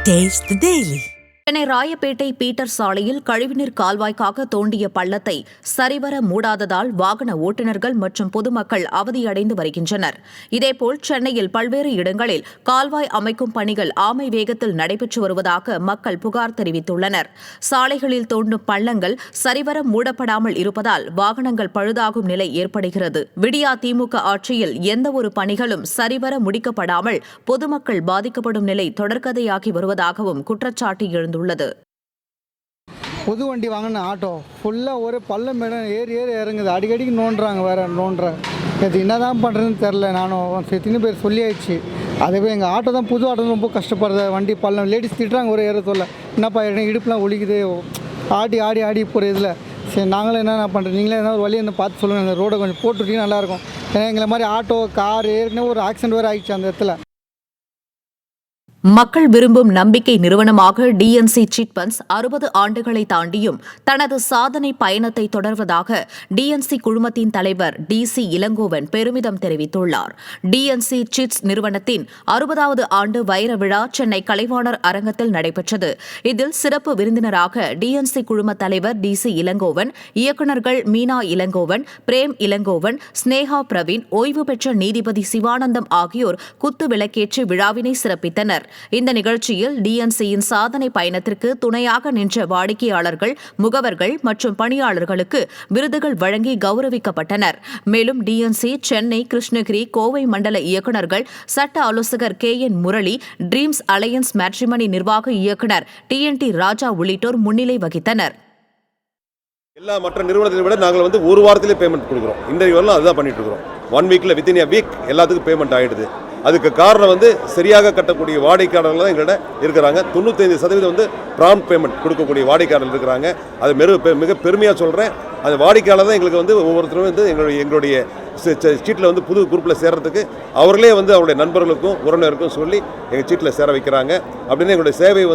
Taste the Daily. Chennai Royapettah Peter சாலையில் கழிவுநீர் கால்வாய்க்காக தோண்டிய பள்ளத்தை சரிவர மூடாததால் வாகன ஓட்டுநர்கள் மற்றும் பொதுமக்கள் அவதியடைந்து வருகின்றனர். இதேபோல் சென்னையில் பல்வேறு இடங்களில் கால்வாய் அமைக்கும் பணிகள் ஆமை வேகத்தில் நடைபெற்று வருவதாக மக்கள் புகார் தெரிவித்துள்ளனர். சாலைகளில் தோண்டும் பள்ளங்கள் சரிவர மூடப்படாமல் இருப்பதால் வாகனங்கள் பழுதாகும் நிலை ஏற்படுகிறது. விடியா திமுக ஆட்சியில் எந்தவொரு பணிகளும் சரிவர முடிக்கப்படாமல் பொதுமக்கள் பாதிக்கப்படும் நிலை தொடர்கதையாகி வருவதாகவும் குற்றச்சாட்டு எழுந்துள்ளது. புது வண்டி வாங்கின ஆட்டோ ஃபுல்லாக ஒரு பள்ளம் மேடம் ஏறி இறங்குது. அடிக்கடிக்கு நோண்டுறாங்க. இது என்ன தான் பண்ணுறதுன்னு தெரில. நானும் எத்தனை பேர் சொல்லியாச்சு. அதே எங்கள் ஆட்டோ தான் புது ஆட்டோ ரொம்ப கஷ்டப்படுறது. வண்டி பள்ளம் லேடிஸ் திட்டுறாங்க ஒரு ஏற சொல்ல. என்னப்பா இடுப்புலாம் ஒலிக்குது ஆடி போகிற இதில். சரி நாங்களும் என்ன பண்ணுறது, நீங்களே என்ன வழி என்ன பார்த்து சொல்லுங்கள். அந்த ரோடை கொஞ்சம் போட்டுட்டீங்கன்னா நல்லாயிருக்கும். ஏன்னா எங்களை மாதிரி ஆட்டோ கார் ஏற்கனவே ஒரு ஆக்சிடென்ட் வேறு ஆகிடுச்சு அந்த இடத்துல. மக்கள் விரும்பும் நம்பிக்கை நிறுவனமாக டிஎன்சி சிட் ஃபண்ட்ஸ் 60 ஆண்டுகளை தாண்டியும் தனது சாதனை பயணத்தை தொடர்வதாக டிஎன்சி குழுமத்தின் தலைவர் டிசி இளங்கோவன் பெருமிதம் தெரிவித்துள்ளார். டிஎன்சி சிட்ஸ் நிறுவனத்தின் 60வது ஆண்டு வைர விழா சென்னை கலைவாணர் அரங்கத்தில் நடைபெற்றது. இதில் சிறப்பு விருந்தினராக டிஎன்சி குழும தலைவர் டிசி இளங்கோவன், இயக்குநர்கள் மீனா இளங்கோவன், பிரேம் இளங்கோவன், ஸ்னேகா பிரவீன், ஓய்வு பெற்ற நீதிபதி சிவானந்தம் ஆகியோர் குத்து விளக்கேற்றி விழாவினை சிறப்பித்தனர். இந்த நிகழ்ச்சியில் டிஎன்சியின் சாதனை பயணத்திற்கு துணையாக நின்ற வாடிக்கையாளர்கள், முகவர்கள் மற்றும் பணியாளர்களுக்கு விருதுகள் வழங்கி கௌரவிக்கப்பட்டனர். மேலும் டிஎன்சி சென்னை, கிருஷ்ணகிரி, கோவை மண்டல இயக்குநர்கள், சட்ட ஆலோசகர் KN Murali, dreams alliance matrimony நிர்வாக இயக்குநர் TNT ராஜா உள்ளிட்டோர் முன்னிலை வகித்தனர். எல்லா மற்ற நிறுவனத்தை விட நாங்கள் ஒரு வாரத்திலே பேமெண்ட் கொடுக்குறோம். இன்றைய வரலாம் அதுதான் பண்ணிட்டு இருக்கிறோம். 1 வீக்கில் வித்தின் a வீக் எல்லாத்துக்கும் பேமெண்ட் ஆகிடுது. அதுக்கு காரணம் சரியாக கட்டக்கூடிய வாடிக்கையாளர்கள் தான் எங்கள்கிட்ட இருக்கிறாங்க. 95% ப்ராம்ப்ட் பேமெண்ட் கொடுக்கக்கூடிய வாடிக்கையாளர்கள் இருக்கிறாங்க. அது மிக பெருமையாக சொல்கிறேன். அந்த வாடிக்கையாளர் தான் எங்களுக்கு ஒவ்வொருத்தரும் எங்களுடைய சீட்டில் புது குரூப்பில் சேர்றதுக்கு அவர்களே அவருடைய நண்பர்களுக்கும் உறவினருக்கும் சொல்லி எங்கள் சீட்டில் சேர வைக்கிறாங்க. அப்படின்னு எங்களுடைய சேவை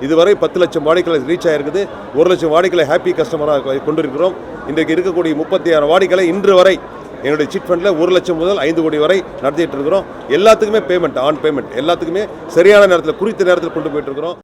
இதுவரை 10 லட்சம் வாடிக்கையாளர் ரீச் ஆகிருக்குது. 1 லட்சம் வாடிக்கையாளர் ஹாப்பி கஸ்டமராக கொண்டிருக்கிறோம். இன்றைக்கு இருக்கக்கூடிய 36 வாடிக்கையாளர் இன்று வரை எங்களுடைய சிட் ஃபண்டில் 1 லட்சம் முதல் 5 கோடி வரை நடத்திட்டு இருக்கிறோம். எல்லாத்துக்குமே பேமெண்ட் ஆன் பேமெண்ட், எல்லாத்துக்குமே சரியான நேரத்தில் குறித்த நேரத்தில் கொண்டு போயிட்டு இருக்கிறோம்.